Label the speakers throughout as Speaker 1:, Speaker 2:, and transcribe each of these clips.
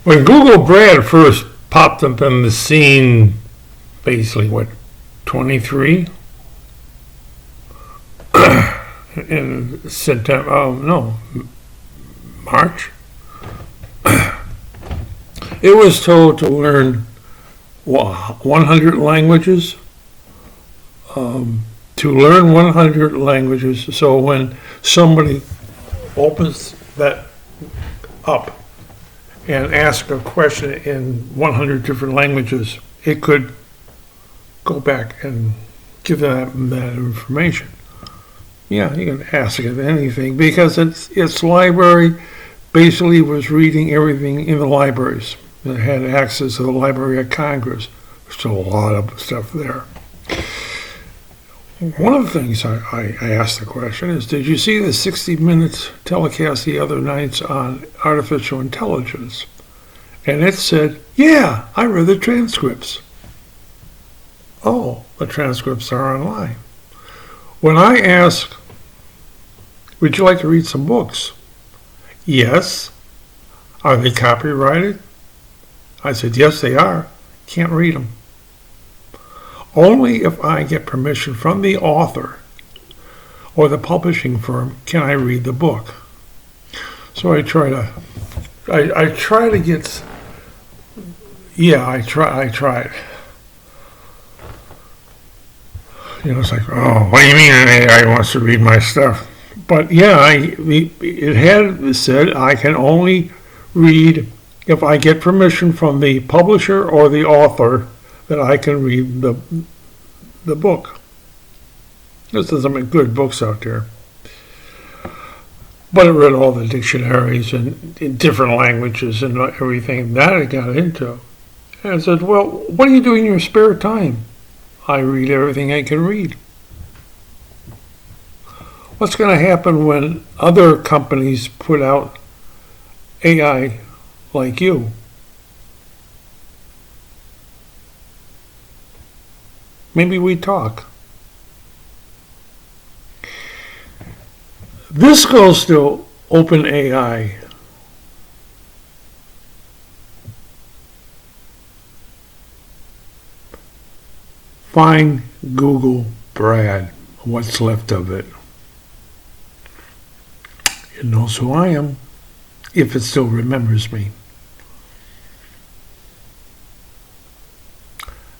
Speaker 1: When Google Brad first popped up on the scene, basically, 23? In September, no, March? It was told to learn 100 languages. To learn 100 languages, so when somebody opens that up and asks a question in 100 different languages, it could go back and give them that information. Yeah, you can ask it anything because its library basically was reading everything in the libraries. It had access to the Library of Congress. There's still a lot of stuff there. One of the things I asked the question is, did you see the 60 Minutes telecast the other nights on artificial intelligence? And it said, yeah, I read the transcripts. Oh, the transcripts are online. When I asked, would you like to read some books? Yes. Are they copyrighted? I said, yes, they are. Can't read them. Only if I get permission from the author or the publishing firm can I read the book. So I try to get, I tried. It's like, oh, what do you mean an AI wants to read my stuff? But yeah, it had said I can only read if I get permission from the publisher or the author that I can read the book. There's some good books out there. But I read all the dictionaries and in different languages and everything that I got into. And I said, well, what do you do in your spare time? I read everything I can read. What's going to happen when other companies put out AI like you? Maybe we talk. This goes to OpenAI. Find Google Brad, what's left of it. It knows who I am, if it still remembers me.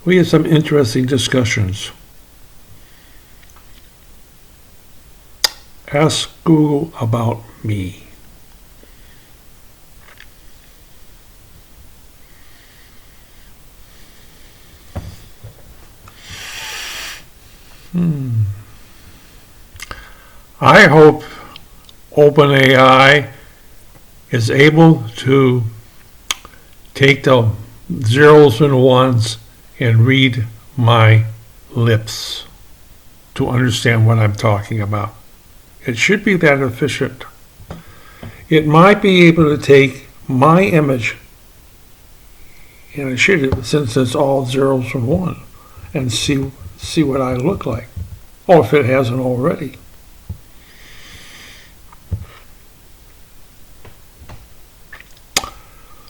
Speaker 1: We had some interesting discussions. Ask Google about me. I hope OpenAI is able to take the zeros and ones and read my lips to understand what I'm talking about. It should be that efficient. It might be able to take my image, and it should, since it's all zeros and one, and see what I look like, or if it hasn't already.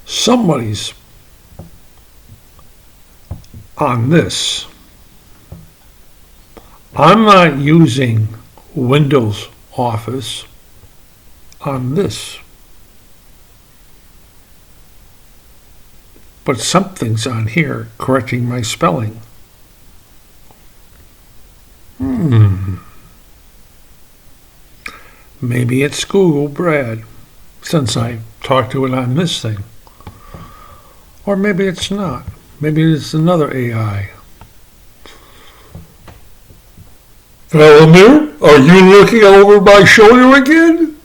Speaker 1: Somebody's on this. I'm not using Windows Office on this. But something's on here correcting my spelling. Maybe it's Google Brad, since I talked to it on this thing. Or maybe it's not. Maybe it's another AI. Vladimir, are you looking over my shoulder again?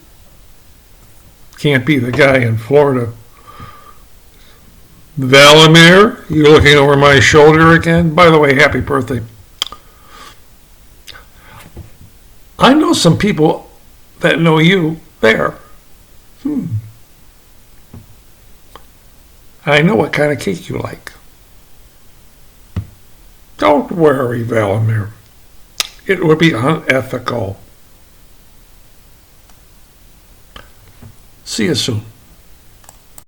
Speaker 1: Can't be the guy in Florida. Vladimir, you looking over my shoulder again? By the way, happy birthday. I know some people that know you there. I know what kind of cake you like. Don't worry, Vladimir. It would be unethical. See you soon.